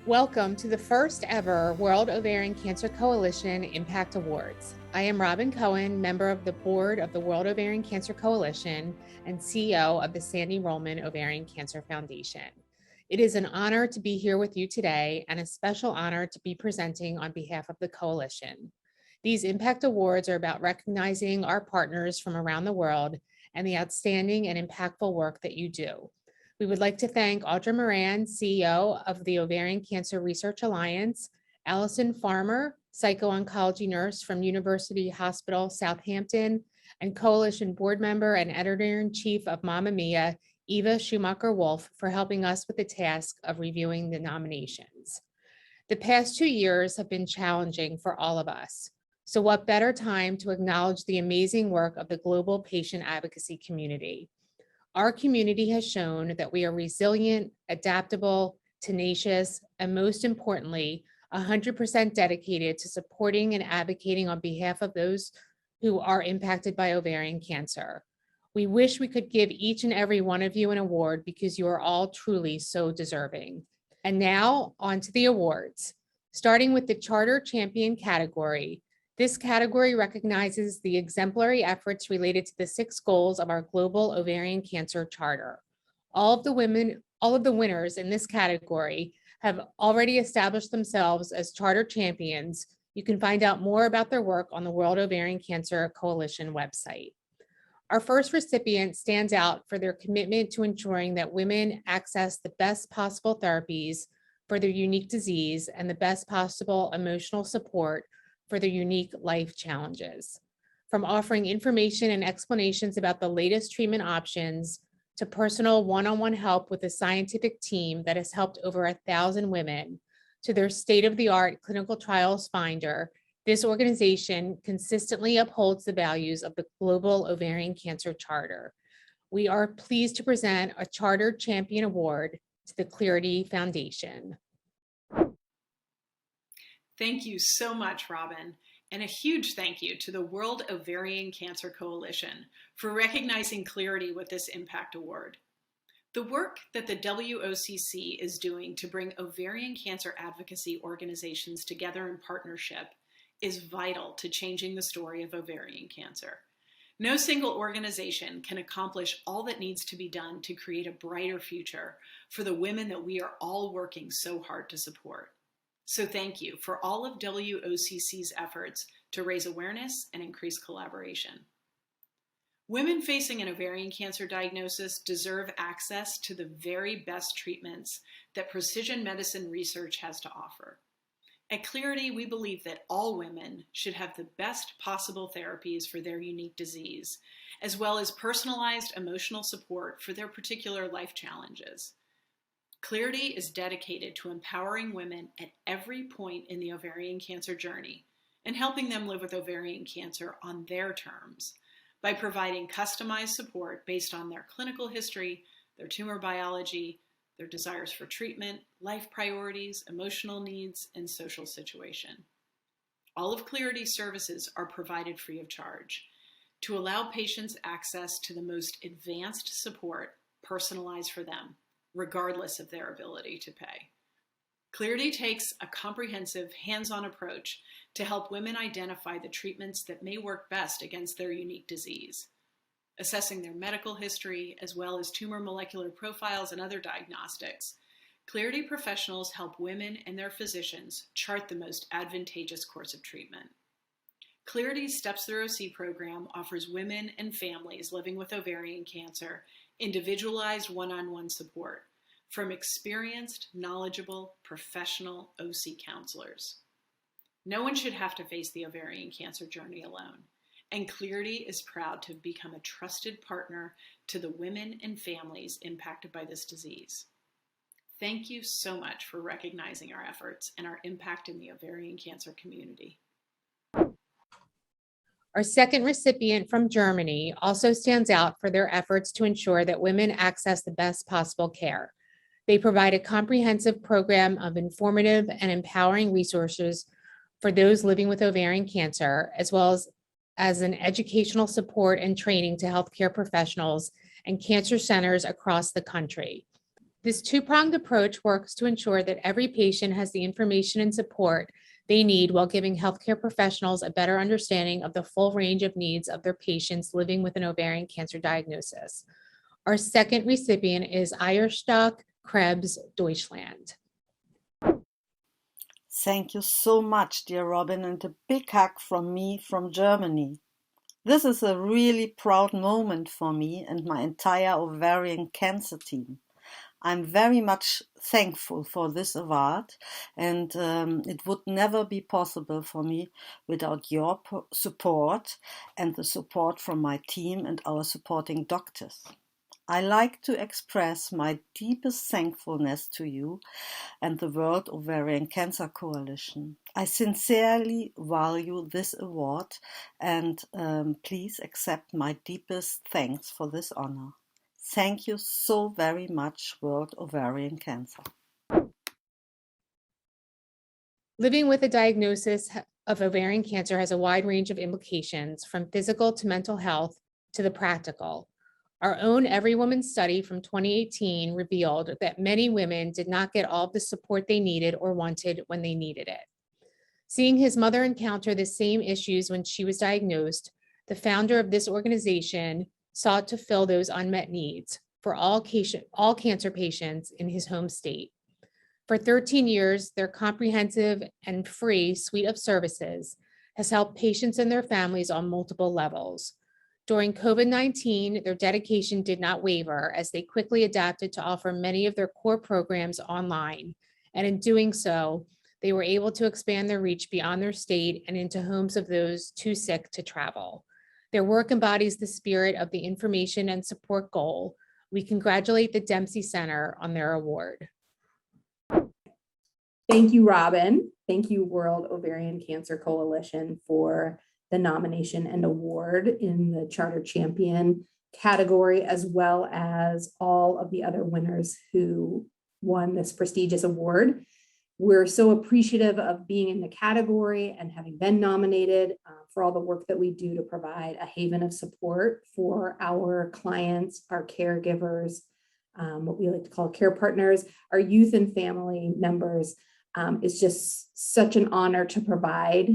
Welcome to the first ever World Ovarian Cancer Coalition Impact Awards. I am Robin Cohen, member of the board of the World Ovarian Cancer Coalition and CEO of the Sandy Rollman Ovarian Cancer Foundation. It is an honor to be here with you today and a special honor to be presenting on behalf of the coalition. These Impact Awards are about recognizing our partners from around the world and the outstanding and impactful work that you do. We would like to thank Audra Moran, CEO of the Ovarian Cancer Research Alliance, Allison Farmer, psycho-oncology nurse from University Hospital Southampton, and coalition board member and editor-in-chief of Mamma Mia, Eva Schumacher-Wolf, for helping us with the task of reviewing the nominations. The past 2 years have been challenging for all of us. So what better time to acknowledge the amazing work of the global patient advocacy community? Our community has shown that we are resilient, adaptable, tenacious, and most importantly, 100% dedicated to supporting and advocating on behalf of those who are impacted by ovarian cancer. We wish we could give each and every one of you an award because you are all truly so deserving. And now on to the awards. Starting with the Charter Champion category. This category recognizes the exemplary efforts related to the 6 goals of our Global Ovarian Cancer Charter. All of the winners in this category have already established themselves as charter champions. You can find out more about their work on the World Ovarian Cancer Coalition website. Our first recipient stands out for their commitment to ensuring that women access the best possible therapies for their unique disease and the best possible emotional support for their unique life challenges. From offering information and explanations about the latest treatment options to personal one-on-one help with a scientific team that has helped over 1,000 women, to their state-of-the-art clinical trials finder, this organization consistently upholds the values of the Global Ovarian Cancer Charter. We are pleased to present a Charter Champion Award to the Clarity Foundation. Thank you so much, Robin, and a huge thank you to the World Ovarian Cancer Coalition for recognizing Clarity with this Impact Award. The work that the WOCC is doing to bring ovarian cancer advocacy organizations together in partnership is vital to changing the story of ovarian cancer. No single organization can accomplish all that needs to be done to create a brighter future for the women that we are all working so hard to support. So thank you for all of WOCC's efforts to raise awareness and increase collaboration. Women facing an ovarian cancer diagnosis deserve access to the very best treatments that precision medicine research has to offer. At Clarity, we believe that all women should have the best possible therapies for their unique disease, as well as personalized emotional support for their particular life challenges. Clarity is dedicated to empowering women at every point in the ovarian cancer journey and helping them live with ovarian cancer on their terms by providing customized support based on their clinical history, their tumor biology, their desires for treatment, life priorities, emotional needs, and social situation. All of Clarity's services are provided free of charge to allow patients access to the most advanced support personalized for them, regardless of their ability to pay. Clarity takes a comprehensive, hands-on approach to help women identify the treatments that may work best against their unique disease, assessing their medical history as well as tumor molecular profiles and other diagnostics. Clarity professionals help women and their physicians chart the most advantageous course of treatment. Clarity's Steps Through OC program offers women and families living with ovarian cancer individualized one-on-one support from experienced, knowledgeable, professional OC counselors. No one should have to face the ovarian cancer journey alone, and Clarity is proud to become a trusted partner to the women and families impacted by this disease. Thank you so much for recognizing our efforts and our impact in the ovarian cancer community. Our second recipient from Germany also stands out for their efforts to ensure that women access the best possible care. They provide a comprehensive program of informative and empowering resources for those living with ovarian cancer, as well as an educational support and training to healthcare professionals and cancer centers across the country. This two-pronged approach works to ensure that every patient has the information and support they need while giving healthcare professionals a better understanding of the full range of needs of their patients living with an ovarian cancer diagnosis. Our second recipient is Eierstock Krebs Deutschland. Thank you so much, dear Robin, and a big hug from me from Germany. This is a really proud moment for me and my entire ovarian cancer team. I'm very much thankful for this award, and it would never be possible for me without your support and the support from my team and our supporting doctors. I like to express my deepest thankfulness to you and the World Ovarian Cancer Coalition. I sincerely value this award, and please accept my deepest thanks for this honor. Thank you so very much, World Ovarian Cancer. Living with a diagnosis of ovarian cancer has a wide range of implications, from physical to mental health to the practical. Our own Every Woman study from 2018 revealed that many women did not get all of the support they needed or wanted when they needed it. Seeing his mother encounter the same issues when she was diagnosed, the founder of this organization sought to fill those unmet needs for all cancer patients in his home state. For 13 years, their comprehensive and free suite of services has helped patients and their families on multiple levels. During COVID-19, their dedication did not waver as they quickly adapted to offer many of their core programs online. And in doing so, they were able to expand their reach beyond their state and into homes of those too sick to travel. Their work embodies the spirit of the information and support goal. We congratulate the Dempsey Center on their award. Thank you, Robin. Thank you, World Ovarian Cancer Coalition, for the nomination and award in the Charter Champion category, as well as all of the other winners who won this prestigious award. We're so appreciative of being in the category and having been nominated for all the work that we do to provide a haven of support for our clients, our caregivers, what we like to call care partners, our youth and family members. It's just such an honor to provide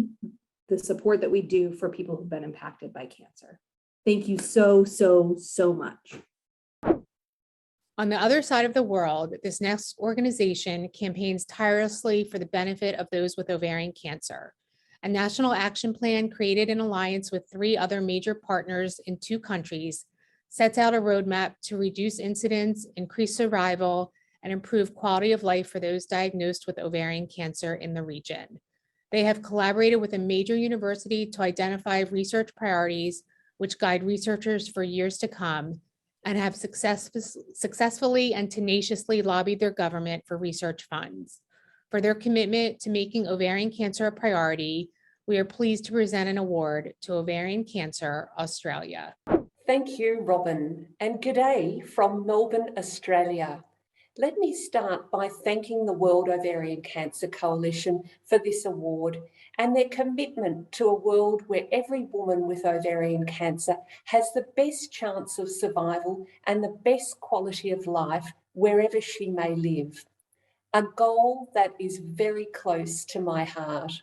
the support that we do for people who've been impacted by cancer. Thank you so, so, so much. On the other side of the world, this next organization campaigns tirelessly for the benefit of those with ovarian cancer. A national action plan created in alliance with 3 other major partners in 2 countries sets out a roadmap to reduce incidence, increase survival, and improve quality of life for those diagnosed with ovarian cancer in the region. They have collaborated with a major university to identify research priorities which guide researchers for years to come, and have successfully and tenaciously lobbied their government for research funds. For their commitment to making ovarian cancer a priority, we are pleased to present an award to Ovarian Cancer Australia. Thank you, Robin, and good day from Melbourne, Australia. Let me start by thanking the World Ovarian Cancer Coalition for this award and their commitment to a world where every woman with ovarian cancer has the best chance of survival and the best quality of life wherever she may live. A goal that is very close to my heart.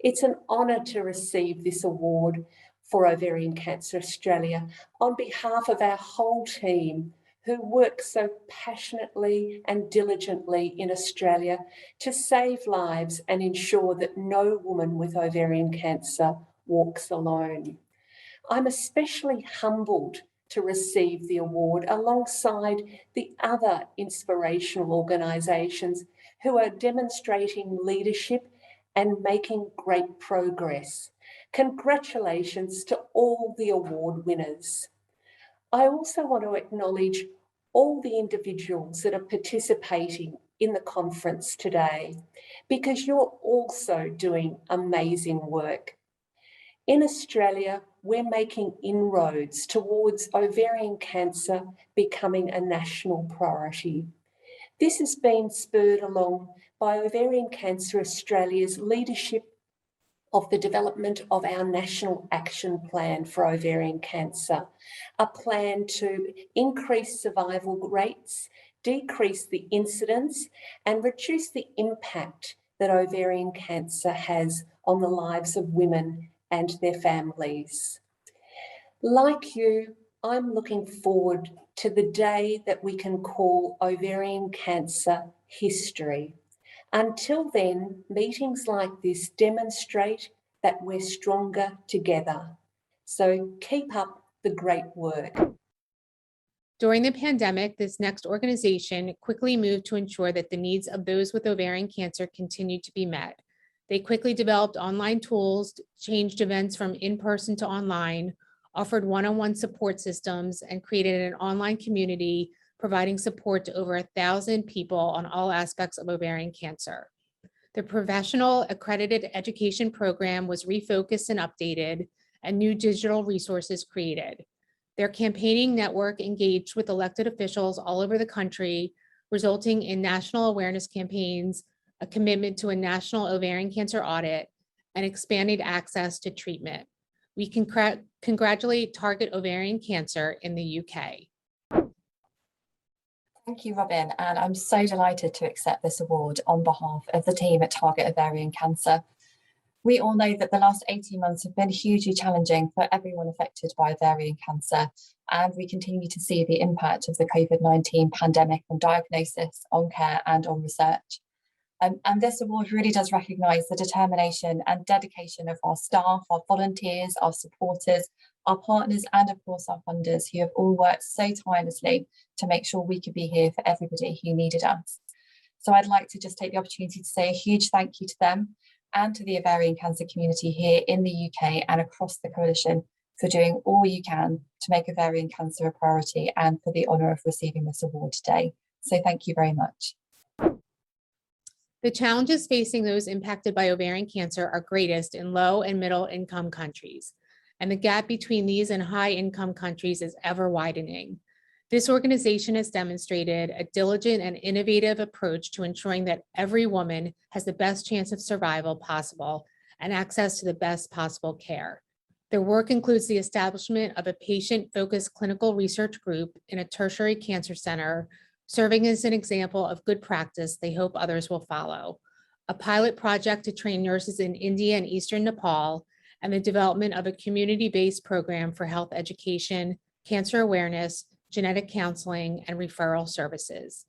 It's an honour to receive this award for Ovarian Cancer Australia on behalf of our whole team, who work so passionately and diligently in Australia to save lives and ensure that no woman with ovarian cancer walks alone. I'm especially humbled to receive the award alongside the other inspirational organisations who are demonstrating leadership and making great progress. Congratulations to all the award winners. I also want to acknowledge all the individuals that are participating in the conference today, because you're also doing amazing work. In Australia, we're making inroads towards ovarian cancer becoming a national priority. This has been spurred along by Ovarian Cancer Australia's leadership of the development of our National Action Plan for Ovarian Cancer, a plan to increase survival rates, decrease the incidence and reduce the impact that ovarian cancer has on the lives of women and their families. Like you, I'm looking forward to the day that we can call ovarian cancer history. Until then, meetings like this demonstrate that we're stronger together. So keep up the great work. During the pandemic, this next organization quickly moved to ensure that the needs of those with ovarian cancer continued to be met. They quickly developed online tools, changed events from in-person to online, offered one-on-one support systems, and created an online community providing support to over 1,000 people on all aspects of ovarian cancer. The professional accredited education program was refocused and updated, and new digital resources created. Their campaigning network engaged with elected officials all over the country, resulting in national awareness campaigns, a commitment to a national ovarian cancer audit, and expanded access to treatment. We congratulate Target Ovarian Cancer in the UK. Thank you, Robin, and I'm so delighted to accept this award on behalf of the team at Target Ovarian Cancer. We all know that the last 18 months have been hugely challenging for everyone affected by ovarian cancer, and we continue to see the impact of the COVID-19 pandemic on diagnosis, on care, and on research. And this award really does recognise the determination and dedication of our staff, our volunteers, our supporters, our partners, and of course our funders, who have all worked so tirelessly to make sure we could be here for everybody who needed us. So I'd like to just take the opportunity to say a huge thank you to them and to the ovarian cancer community here in the UK and across the coalition for doing all you can to make ovarian cancer a priority and for the honour of receiving this award today. So thank you very much. The challenges facing those impacted by ovarian cancer are greatest in low and middle income countries, and the gap between these and high income countries is ever widening. This organization has demonstrated a diligent and innovative approach to ensuring that every woman has the best chance of survival possible and access to the best possible care. Their work includes the establishment of a patient-focused clinical research group in a tertiary cancer center, serving as an example of good practice they hope others will follow, a pilot project to train nurses in India and Eastern Nepal, and the development of a community-based program for health education, cancer awareness, genetic counseling, and referral services.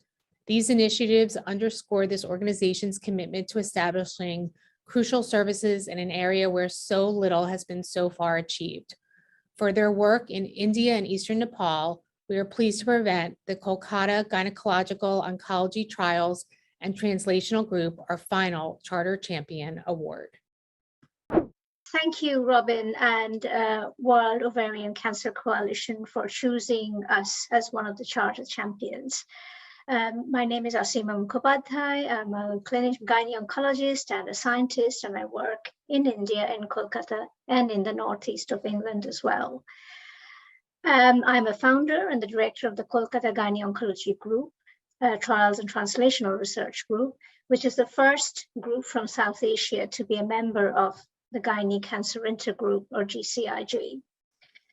These initiatives underscore this organization's commitment to establishing crucial services in an area where so little has been so far achieved. For their work in India and Eastern Nepal, we are pleased to present the Kolkata Gynecological Oncology Trials and Translational Group our final Charter Champion Award. Thank you, Robin and World Ovarian Cancer Coalition for choosing us as one of the Charter Champions. My name is Asima Mukhopadhyay. I'm a clinical gynae-oncologist and a scientist, and I work in India, in Kolkata, and in the northeast of England as well. I'm a founder and the director of the Kolkata Gynae-Oncology Group, Trials and Translational Research Group, which is the first group from South Asia to be a member of the Gynae Cancer Intergroup, or GCIG.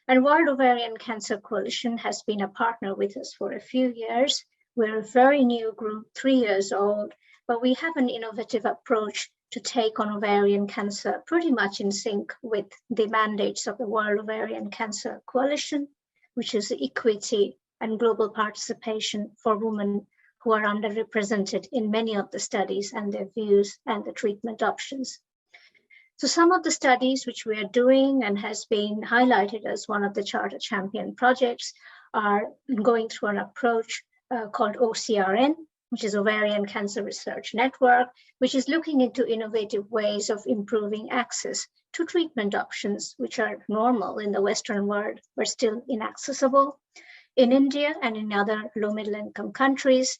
And World Ovarian Cancer Coalition has been a partner with us for a few years. We're a very new group, 3 years old, but we have an innovative approach to take on ovarian cancer, pretty much in sync with the mandates of the World Ovarian Cancer Coalition, which is equity and global participation for women who are underrepresented in many of the studies and their views and the treatment options. So some of the studies which we are doing and has been highlighted as one of the Charter Champion projects are going through an approach called OCRN, which is Ovarian Cancer Research Network, which is looking into innovative ways of improving access to treatment options, which are normal in the Western world, but still inaccessible. In India and in other low-middle income countries,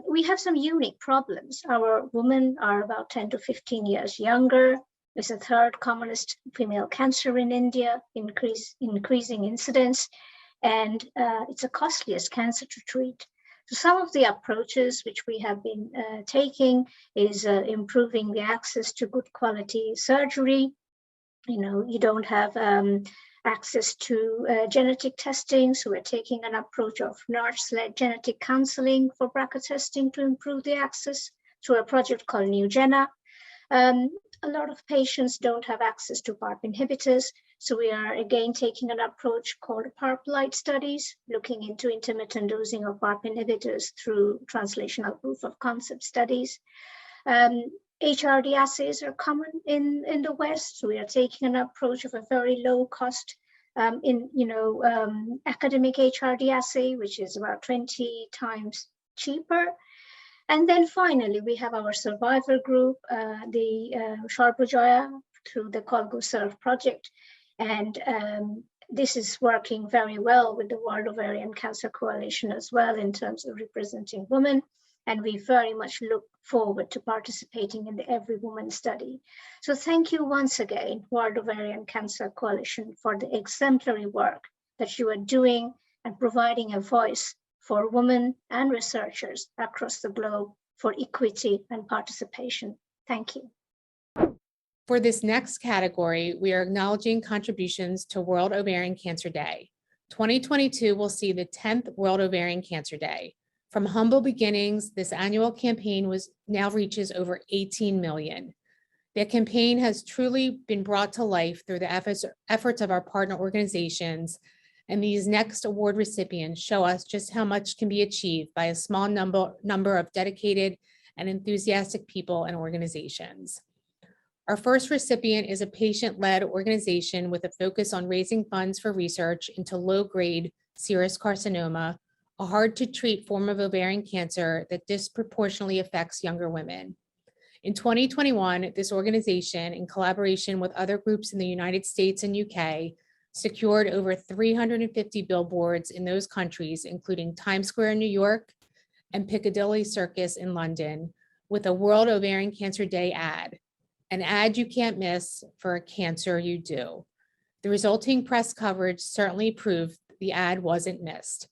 we have some unique problems. Our women are about 10 to 15 years younger. It's the third commonest female cancer in India, increasing incidence, and it's the costliest cancer to treat. So some of the approaches which we have been taking is improving the access to good quality surgery, you don't have access to genetic testing. So we're taking an approach of nurse-led genetic counseling for BRCA testing to improve the access through a project called NewGena. A lot of patients don't have access to PARP inhibitors. So we are again taking an approach called PARP light studies, looking into intermittent dosing of PARP inhibitors through translational proof of concept studies. HRD assays are common in the West. So we are taking an approach of a very low cost academic HRD assay, which is about 20 times cheaper. And then finally, we have our survivor group, the Sharpujaya, through the ColGoServe project. And this is working very well with the World Ovarian Cancer Coalition as well in terms of representing women. And we very much look forward to participating in the Every Woman study. So thank you once again, World Ovarian Cancer Coalition, for the exemplary work that you are doing and providing a voice for women and researchers across the globe for equity and participation. Thank you. For this next category, we are acknowledging contributions to World Ovarian Cancer Day. 2022 will see the 10th World Ovarian Cancer Day. From humble beginnings, this annual campaign now reaches over 18 million. The campaign has truly been brought to life through the efforts of our partner organizations, and these next award recipients show us just how much can be achieved by a small number of dedicated and enthusiastic people and organizations. Our first recipient is a patient-led organization with a focus on raising funds for research into low-grade serous carcinoma, a hard-to-treat form of ovarian cancer that disproportionately affects younger women. In 2021, this organization, in collaboration with other groups in the United States and UK, secured over 350 billboards in those countries, including Times Square in New York and Piccadilly Circus in London, with a World Ovarian Cancer Day ad, an ad you can't miss for a cancer you do. The resulting press coverage certainly proved the ad wasn't missed.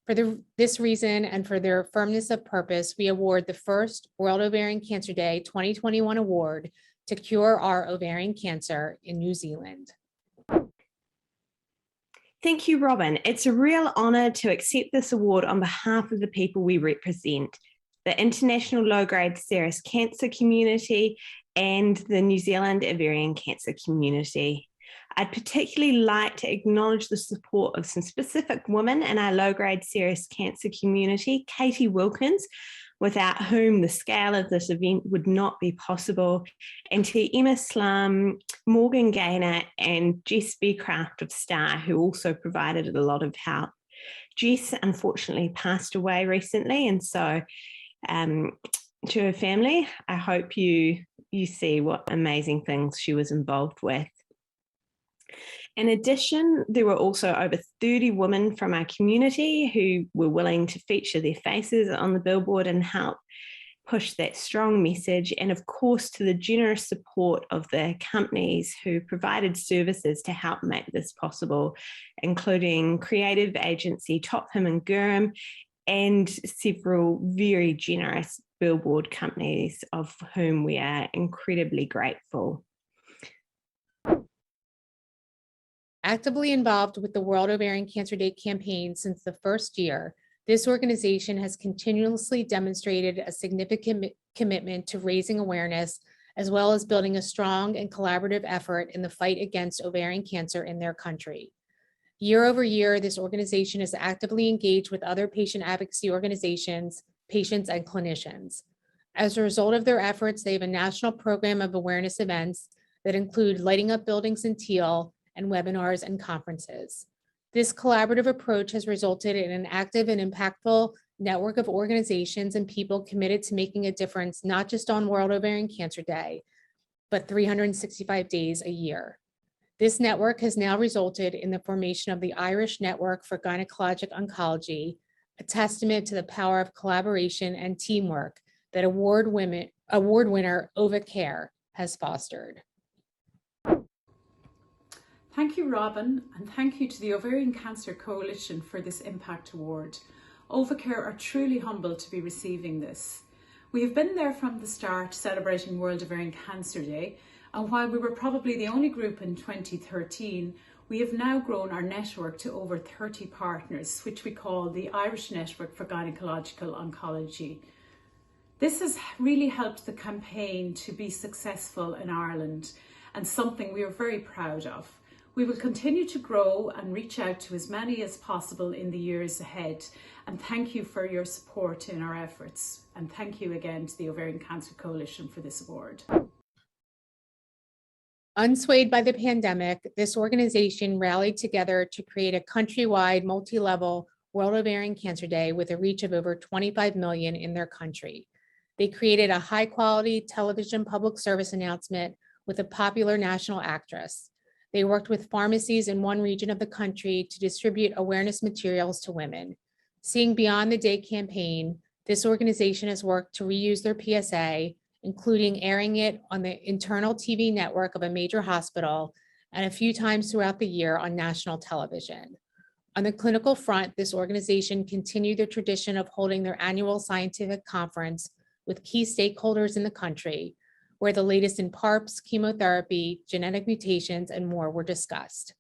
For this reason and for their firmness of purpose, we award the first World Ovarian Cancer Day 2021 award to Cure Our Ovarian Cancer in New Zealand. Thank you, Robin. It's a real honour to accept this award on behalf of the people we represent, the international low-grade serous cancer community and the New Zealand ovarian cancer community. I'd particularly like to acknowledge the support of some specific women in our low-grade serous cancer community, Katie Wilkins, without whom the scale of this event would not be possible, and to Emma Slum, Morgan Gaynor, and Jess Beecraft of STAR, who also provided a lot of help. Jess unfortunately passed away recently, and so to her family, I hope you see what amazing things she was involved with. In addition, there were also over 30 women from our community who were willing to feature their faces on the billboard and help push that strong message. And of course, to the generous support of the companies who provided services to help make this possible, including creative agency Topham and Durham and several very generous billboard companies of whom we are incredibly grateful. Actively involved with the World Ovarian Cancer Day campaign since the first year, this organization has continuously demonstrated a significant commitment to raising awareness, as well as building a strong and collaborative effort in the fight against ovarian cancer in their country. Year over year, this organization is actively engaged with other patient advocacy organizations, patients, and clinicians. As a result of their efforts, they have a national program of awareness events that include lighting up buildings in teal and webinars and conferences. This collaborative approach has resulted in an active and impactful network of organizations and people committed to making a difference, not just on World Ovarian Cancer Day, but 365 days a year. This network has now resulted in the formation of the Irish Network for Gynecologic Oncology, a testament to the power of collaboration and teamwork that award winner Ovacare has fostered. Thank you, Robin, and thank you to the Ovarian Cancer Coalition for this Impact Award. Ovacare are truly humbled to be receiving this. We have been there from the start, celebrating World Ovarian Cancer Day, And while we were probably the only group in 2013, we have now grown our network to over 30 partners, which we call the Irish Network for Gynecological Oncology. This has really helped the campaign to be successful in Ireland and something we are very proud of. We will continue to grow and reach out to as many as possible in the years ahead. And thank you for your support in our efforts. And thank you again to the Ovarian Cancer Coalition for this award. Unswayed by the pandemic, this organization rallied together to create a countrywide, multi-level World Ovarian Cancer Day with a reach of over 25 million in their country. They created a high-quality television public service announcement with a popular national actress. They worked with pharmacies in one region of the country to distribute awareness materials to women. Seeing Beyond the Day campaign, this organization has worked to reuse their PSA, including airing it on the internal TV network of a major hospital and a few times throughout the year on national television. On the clinical front, this organization continued the tradition of holding their annual scientific conference with key stakeholders in the country, where the latest in PARPs, chemotherapy, genetic mutations, and more were discussed.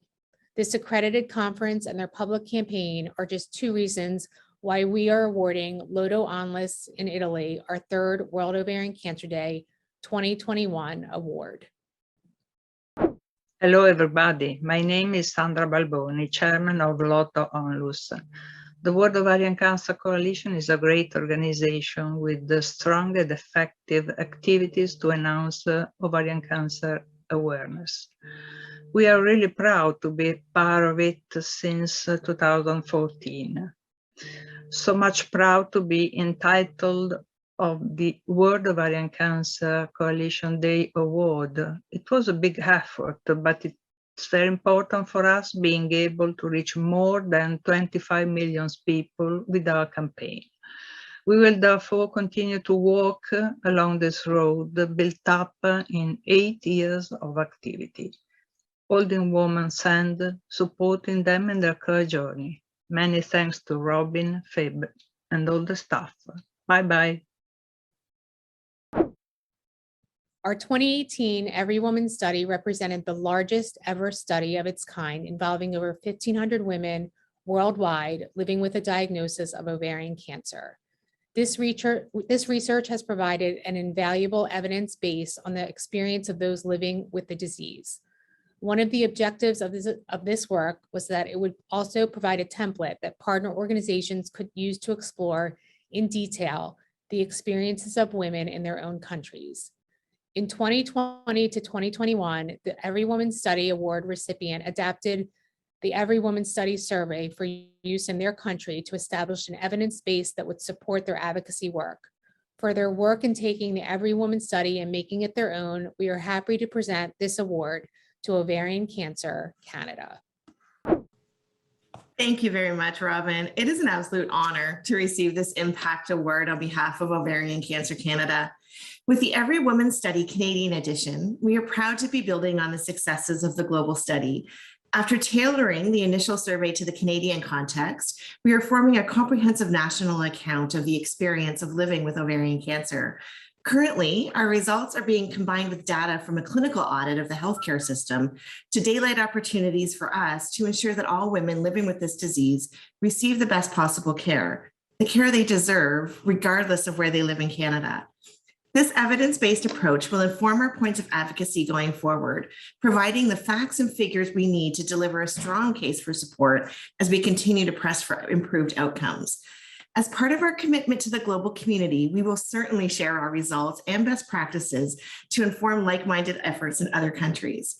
This accredited conference and their public campaign are just two reasons why we are awarding Lodo Anlis in Italy our third World Ovarian Cancer Day 2021 award. Hello, everybody. My name is Sandra Balboni, chairman of Lodo Onlus. The World Ovarian Cancer Coalition is a great organization with strong and effective activities to enhance ovarian cancer awareness. We are really proud to be part of it since 2014. So much proud to be entitled of the World Ovarian Cancer Coalition Day Award. It was a big effort, but it's very important for us being able to reach more than 25 million people with our campaign. We will therefore continue to walk along this road built up in 8 years of activity, holding women's hand, supporting them in their career journey. Many thanks to Robin, Feb, and all the staff. Bye-bye. Our 2018 Every Woman study represented the largest ever study of its kind, involving over 1,500 women worldwide living with a diagnosis of ovarian cancer. This research has provided an invaluable evidence base on the experience of those living with the disease. One of the objectives of this work was that it would also provide a template that partner organizations could use to explore in detail the experiences of women in their own countries. In 2020 to 2021, the Every Woman Study Award recipient adapted the Every Woman Study survey for use in their country to establish an evidence base that would support their advocacy work. For their work in taking the Every Woman Study and making it their own, we are happy to present this award to Ovarian Cancer Canada. Thank you very much, Robin. It is an absolute honor to receive this Impact Award on behalf of Ovarian Cancer Canada. With the Every Woman Study Canadian edition, we are proud to be building on the successes of the global study. After tailoring the initial survey to the Canadian context, we are forming a comprehensive national account of the experience of living with ovarian cancer. Currently, our results are being combined with data from a clinical audit of the healthcare system to daylight opportunities for us to ensure that all women living with this disease receive the best possible care, the care they deserve, regardless of where they live in Canada. This evidence-based approach will inform our points of advocacy going forward, providing the facts and figures we need to deliver a strong case for support as we continue to press for improved outcomes. As part of our commitment to the global community, we will certainly share our results and best practices to inform like-minded efforts in other countries.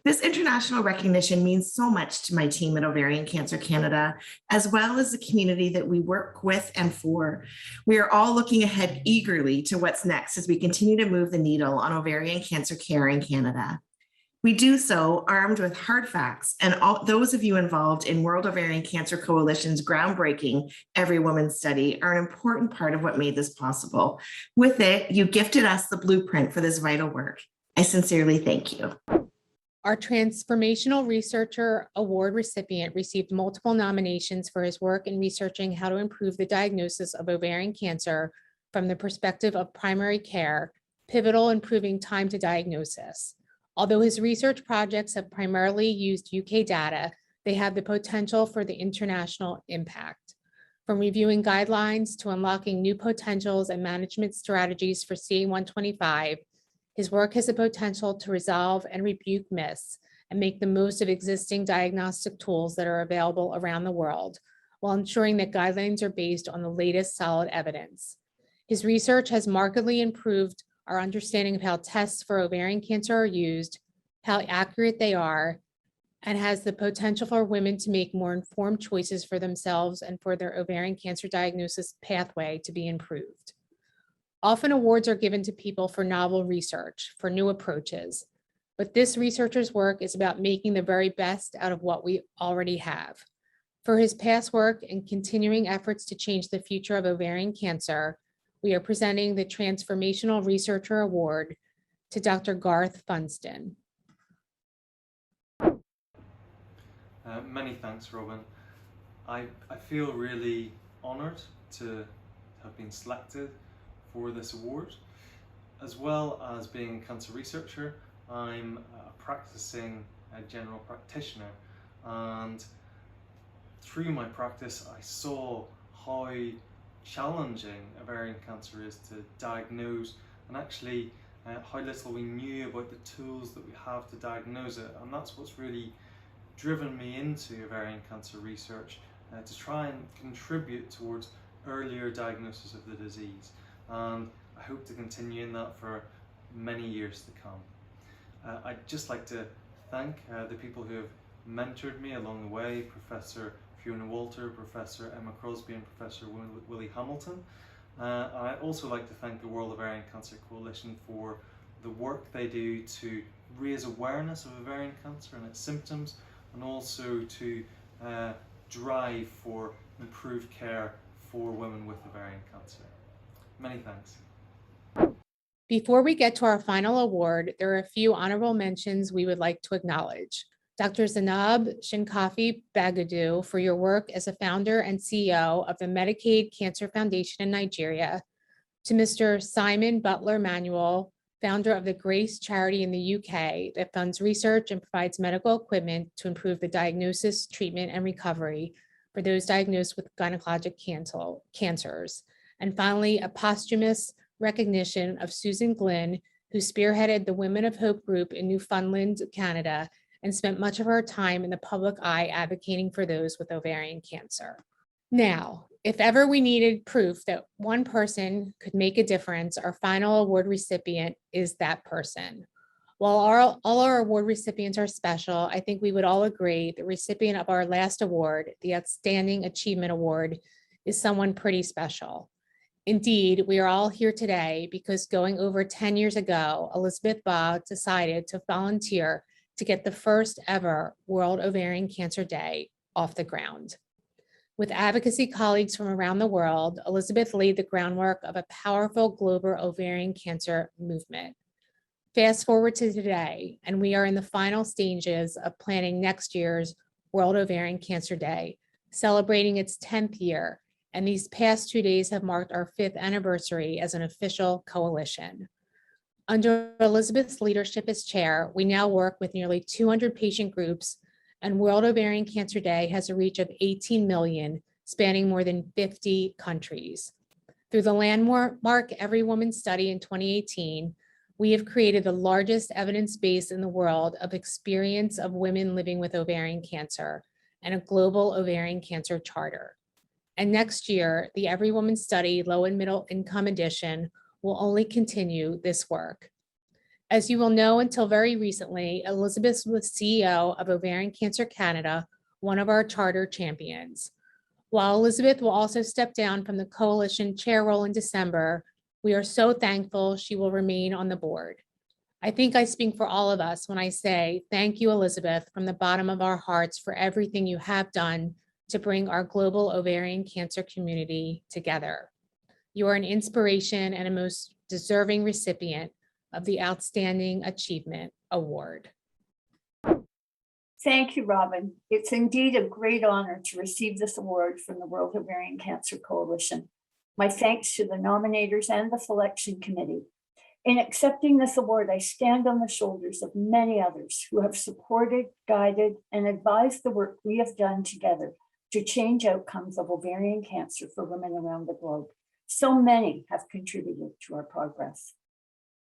This international recognition means so much to my team at Ovarian Cancer Canada, as well as the community that we work with and for. We are all looking ahead eagerly to what's next as we continue to move the needle on ovarian cancer care in Canada. We do so armed with hard facts, and all those of you involved in World Ovarian Cancer Coalition's groundbreaking Every Woman study are an important part of what made this possible. With it, you gifted us the blueprint for this vital work. I sincerely thank you. Our Transformational Researcher Award recipient received multiple nominations for his work in researching how to improve the diagnosis of ovarian cancer from the perspective of primary care, pivotal improving time to diagnosis. Although his research projects have primarily used UK data, they have the potential for the international impact. From reviewing guidelines to unlocking new potentials and management strategies for CA-125, his work has the potential to resolve and rebuke myths and make the most of existing diagnostic tools that are available around the world, while ensuring that guidelines are based on the latest solid evidence. His research has markedly improved our understanding of how tests for ovarian cancer are used, how accurate they are, and has the potential for women to make more informed choices for themselves and for their ovarian cancer diagnosis pathway to be improved. Often awards are given to people for novel research, for new approaches, but this researcher's work is about making the very best out of what we already have. For his past work and continuing efforts to change the future of ovarian cancer, we are presenting the Transformational Researcher Award to Dr. Garth Funston. Many thanks, Robin. I feel really honoured to have been selected for this award. As well as being a cancer researcher, I'm a practicing general practitioner, and through my practice I saw how challenging ovarian cancer is to diagnose, and actually how little we knew about the tools that we have to diagnose it, and that's what's really driven me into ovarian cancer research, to try and contribute towards earlier diagnosis of the disease, and I hope to continue in that for many years to come. I'd just like to thank the people who have mentored me along the way, Professor Fiona Walter, Professor Emma Crosby and Professor Willie Hamilton. I'd also like to thank the World Ovarian Cancer Coalition for the work they do to raise awareness of ovarian cancer and its symptoms, and also to drive for improved care for women with ovarian cancer. Many thanks. Before we get to our final award, there are a few honorable mentions we would like to acknowledge. Dr. Zainab Shinkafi Bagadu, for your work as a founder and CEO of the Medicaid Cancer Foundation in Nigeria, to Mr. Simon Butler Manuel, founder of the Grace charity in the UK that funds research and provides medical equipment to improve the diagnosis, treatment, and recovery for those diagnosed with gynecologic cancers. And finally, a posthumous recognition of Susan Glynn, who spearheaded the Women of Hope group in Newfoundland, Canada, and spent much of her time in the public eye advocating for those with ovarian cancer. Now, if ever we needed proof that one person could make a difference, our final award recipient is that person. While all our award recipients are special, I think we would all agree the recipient of our last award, the Outstanding Achievement Award, is someone pretty special. Indeed, we are all here today because going over 10 years ago, Elizabeth Baugh decided to volunteer to get the first ever World Ovarian Cancer Day off the ground. With advocacy colleagues from around the world, Elizabeth laid the groundwork of a powerful global ovarian cancer movement. Fast forward to today, and we are in the final stages of planning next year's World Ovarian Cancer Day, celebrating its 10th year, and these past 2 days have marked our 5th anniversary as an official coalition. Under Elizabeth's leadership as chair, we now work with nearly 200 patient groups, and World Ovarian Cancer Day has a reach of 18 million, spanning more than 50 countries. Through the landmark Every Woman study in 2018, we have created the largest evidence base in the world of experience of women living with ovarian cancer and a global ovarian cancer charter. And next year, the Every Woman study low and middle income edition will only continue this work. As you will know, until very recently, Elizabeth was CEO of Ovarian Cancer Canada, one of our charter champions. While Elizabeth will also step down from the coalition chair role in December, we are so thankful she will remain on the board. I think I speak for all of us when I say thank you, Elizabeth, from the bottom of our hearts for everything you have done to bring our global ovarian cancer community together. You are an inspiration and a most deserving recipient of the Outstanding Achievement Award. Thank you, Robin. It's indeed a great honor to receive this award from the World Ovarian Cancer Coalition. My thanks to the nominators and the selection committee. In accepting this award, I stand on the shoulders of many others who have supported, guided, and advised the work we have done together to change outcomes of ovarian cancer for women around the globe. So many have contributed to our progress.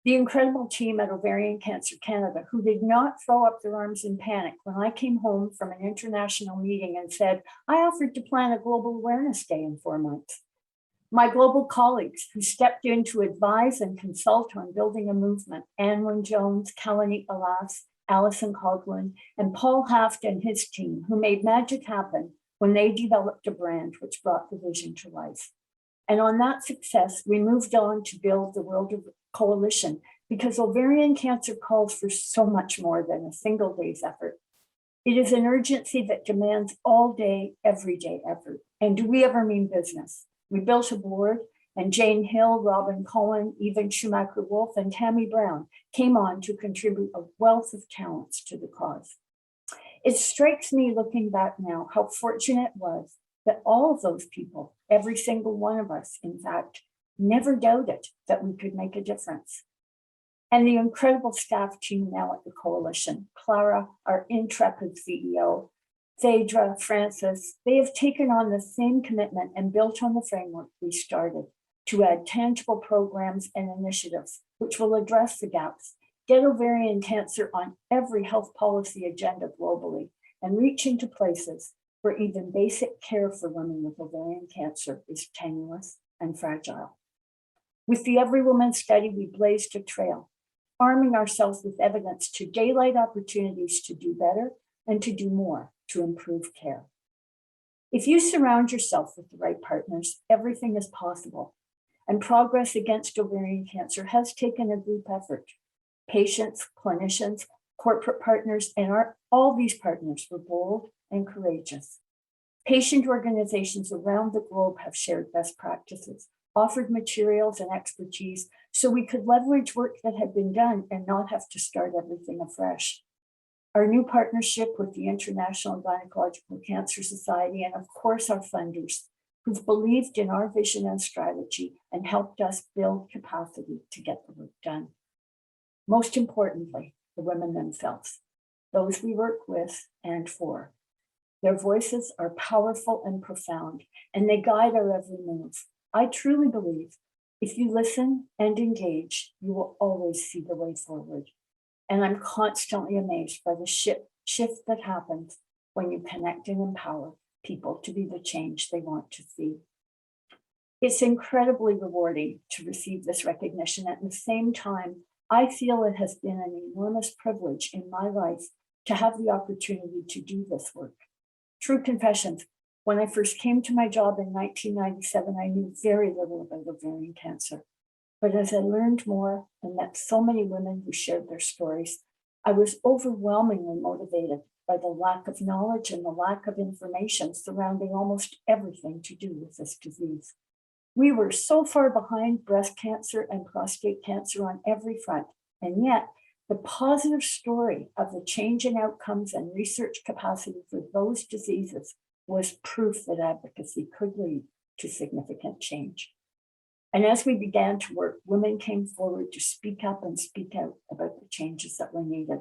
The incredible team at Ovarian Cancer Canada, who did not throw up their arms in panic when I came home from an international meeting and said, I offered to plan a global awareness day in 4 months. My global colleagues who stepped in to advise and consult on building a movement, Annwen Jones, Kalani Alas, Alison Coughlin, and Paul Haft and his team, who made magic happen when they developed a brand which brought the vision to life. And on that success, we moved on to build the World Coalition, because ovarian cancer calls for so much more than a single day's effort. It is an urgency that demands all day, everyday effort. And do we ever mean business? We built a board, and Jane Hill, Robin Cohen, Evan Schumacher-Wolf, and Tammy Brown came on to contribute a wealth of talents to the cause. It strikes me looking back now how fortunate it was that all of those people, every single one of us, in fact, never doubted that we could make a difference. And the incredible staff team now at the coalition, Clara, our intrepid CEO, Phaedra, Francis, they have taken on the same commitment and built on the framework we started to add tangible programs and initiatives which will address the gaps, get ovarian cancer on every health policy agenda globally, and reach into places where even basic care for women with ovarian cancer is tenuous and fragile. With the Every Woman study, we blazed a trail, arming ourselves with evidence to daylight opportunities to do better and to do more to improve care. If you surround yourself with the right partners, everything is possible. And progress against ovarian cancer has taken a group effort. Patients, clinicians, corporate partners, and all these partners were bold and courageous. Patient organizations around the globe have shared best practices, offered materials and expertise so we could leverage work that had been done and not have to start everything afresh. Our new partnership with the International Gynecological Cancer Society, and of course our funders, who've believed in our vision and strategy and helped us build capacity to get the work done. Most importantly, the women themselves, those we work with and for. Their voices are powerful and profound, and they guide our every move. I truly believe if you listen and engage, you will always see the way forward. And I'm constantly amazed by the shift that happens when you connect and empower people to be the change they want to see. It's incredibly rewarding to receive this recognition. At the same time, I feel it has been an enormous privilege in my life to have the opportunity to do this work. True confessions, when I first came to my job in 1997, I knew very little about ovarian cancer. But as I learned more and met so many women who shared their stories, I was overwhelmingly motivated by the lack of knowledge and the lack of information surrounding almost everything to do with this disease. We were so far behind breast cancer and prostate cancer on every front, and yet the positive story of the change in outcomes and research capacity for those diseases was proof that advocacy could lead to significant change. And as we began to work, women came forward to speak up and speak out about the changes that were needed.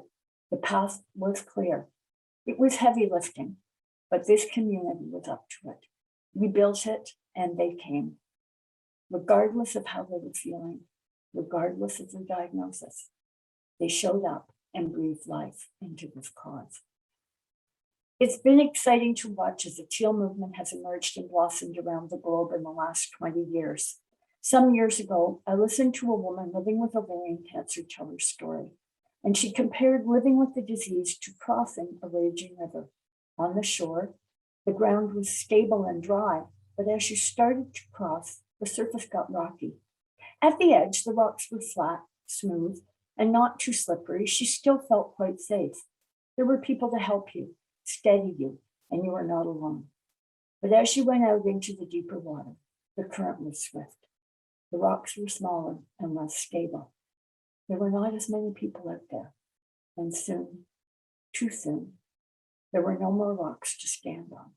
The path was clear. It was heavy lifting, but this community was up to it. We built it and they came. Regardless of how they were feeling, regardless of their diagnosis, they showed up and breathed life into this cause. It's been exciting to watch as the teal movement has emerged and blossomed around the globe in the last 20 years. Some years ago, I listened to a woman living with ovarian cancer tell her story, and she compared living with the disease to crossing a raging river. On the shore, the ground was stable and dry, but as she started to cross, the surface got rocky. At the edge, the rocks were flat, smooth, and not too slippery. She still felt quite safe. There were people to help you, steady you, and you were not alone. But as she went out into the deeper water, the current was swift. The rocks were smaller and less stable. There were not as many people out there. And soon, too soon, there were no more rocks to stand on.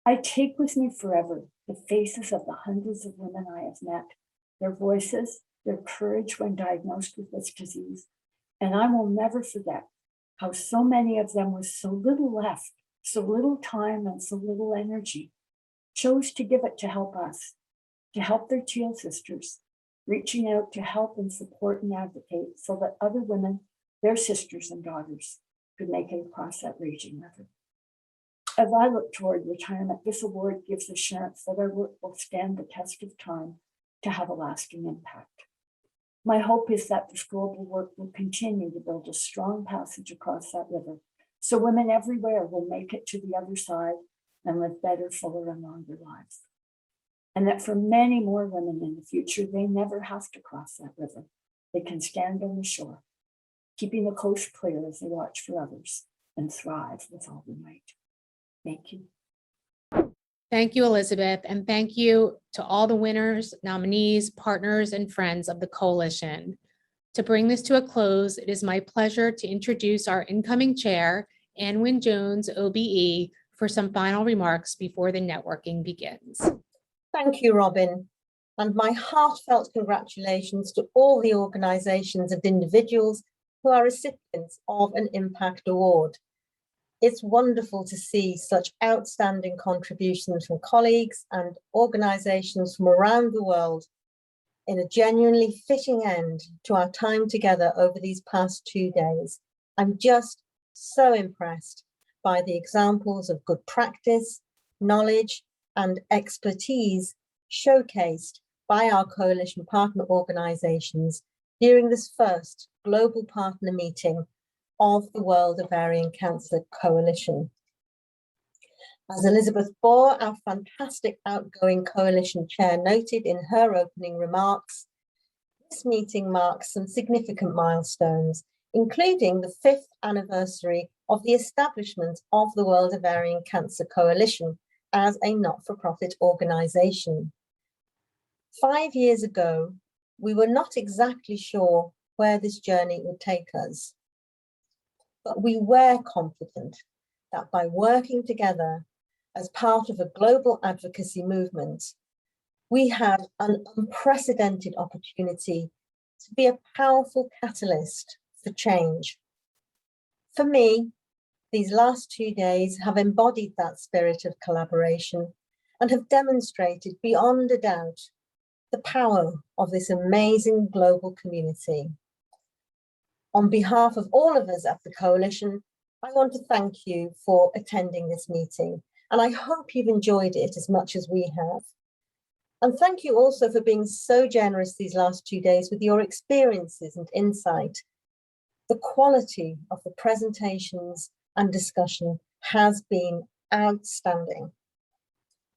I take with me forever the faces of the hundreds of women I have met, their voices, their courage when diagnosed with this disease. And I will never forget how so many of them with so little left, so little time and so little energy, chose to give it to help us, to help their Teal sisters, reaching out to help and support and advocate so that other women, their sisters and daughters, could make it across that raging river. As I look toward retirement, this award gives assurance that our work will stand the test of time to have a lasting impact. My hope is that this global work will continue to build a strong passage across that river, so women everywhere will make it to the other side and live better, fuller, and longer lives. And that for many more women in the future, they never have to cross that river. They can stand on the shore, keeping the coast clear as they watch for others and thrive with all their might. Thank you. Thank you, Elizabeth, and thank you to all the winners, nominees, partners, and friends of the Coalition. To bring this to a close, it is my pleasure to introduce our incoming chair, Annwen Jones OBE, for some final remarks before the networking begins. Thank you, Robin, and my heartfelt congratulations to all the organisations and individuals who are recipients of an Impact Award. It's wonderful to see such outstanding contributions from colleagues and organisations from around the world in a genuinely fitting end to our time together over these past 2 days. I'm just so impressed by the examples of good practice, knowledge, and expertise showcased by our coalition partner organisations during this first global partner meeting of the World Ovarian Cancer Coalition. As Elizabeth Bohr, our fantastic outgoing coalition chair, noted in her opening remarks, this meeting marks some significant milestones, including the 5th anniversary of the establishment of the World Ovarian Cancer Coalition as a not-for-profit organisation. 5 years ago, we were not exactly sure where this journey would take us. But we were confident that by working together as part of a global advocacy movement, we had an unprecedented opportunity to be a powerful catalyst for change. For me, these last 2 days have embodied that spirit of collaboration and have demonstrated beyond a doubt the power of this amazing global community. On behalf of all of us at the Coalition, I want to thank you for attending this meeting, and I hope you've enjoyed it as much as we have. And thank you also for being so generous these last 2 days with your experiences and insight. The quality of the presentations and discussion has been outstanding.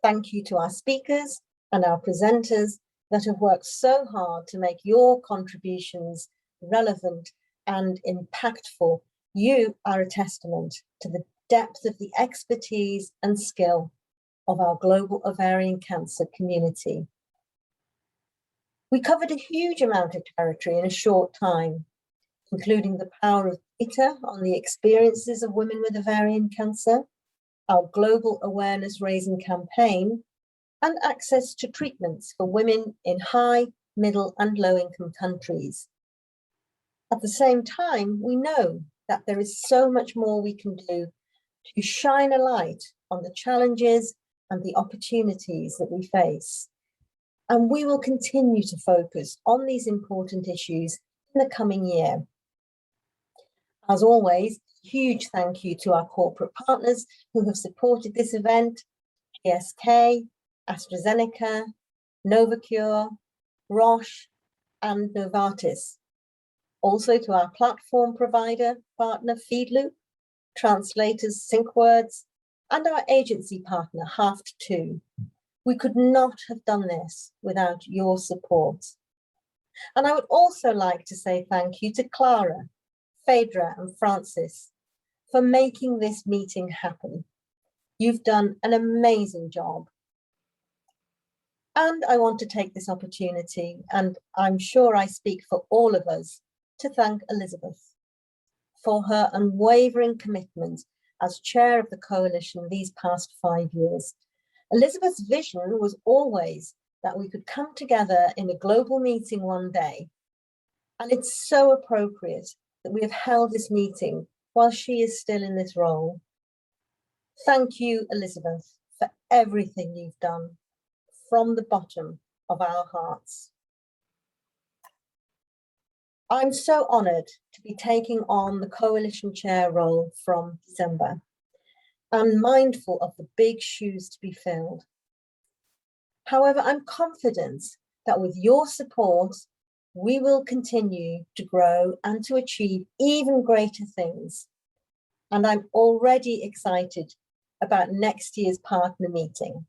Thank you to our speakers and our presenters that have worked so hard to make your contributions relevant and impactful. You are a testament to the depth of the expertise and skill of our global ovarian cancer community. We covered a huge amount of territory in a short time, including the power of data on the experiences of women with ovarian cancer, our global awareness raising campaign, and access to treatments for women in high, middle, and low income countries. At the same time, we know that there is so much more we can do to shine a light on the challenges and the opportunities that we face. And we will continue to focus on these important issues in the coming year. As always, huge thank you to our corporate partners who have supported this event: GSK, AstraZeneca, Novacure, Roche, and Novartis. Also to our platform provider partner Feedloop, translators SyncWords, and our agency partner Haft2. We could not have done this without your support. And I would also like to say thank you to Clara, Phaedra, and Francis for making this meeting happen. You've done an amazing job. And I want to take this opportunity, and I'm sure I speak for all of us, to thank Elizabeth for her unwavering commitment as chair of the coalition these past 5 years. Elizabeth's vision was always that we could come together in a global meeting one day. And it's so appropriate that we have held this meeting while she is still in this role. Thank you, Elizabeth, for everything you've done from the bottom of our hearts. I'm so honoured to be taking on the Coalition Chair role from December. I'm mindful of the big shoes to be filled. However, I'm confident that with your support, we will continue to grow and to achieve even greater things. And I'm already excited about next year's partner meeting.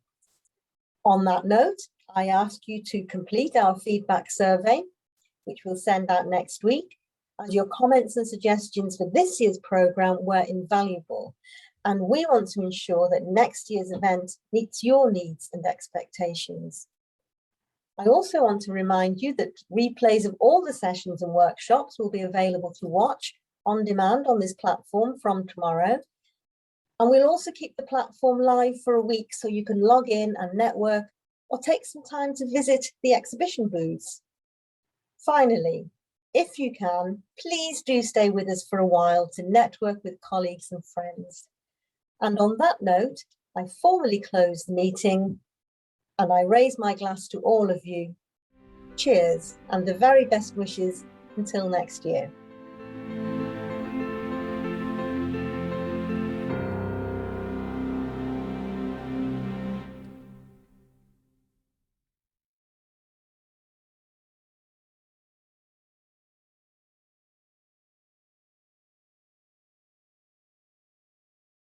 On that note, I ask you to complete our feedback survey, which we'll send out next week, as your comments and suggestions for this year's programme were invaluable. And we want to ensure that next year's event meets your needs and expectations. I also want to remind you that replays of all the sessions and workshops will be available to watch on demand on this platform from tomorrow. And we'll also keep the platform live for a week so you can log in and network or take some time to visit the exhibition booths. Finally, if you can, please do stay with us for a while to network with colleagues and friends. And on that note, I formally close the meeting and I raise my glass to all of you. Cheers and the very best wishes until next year.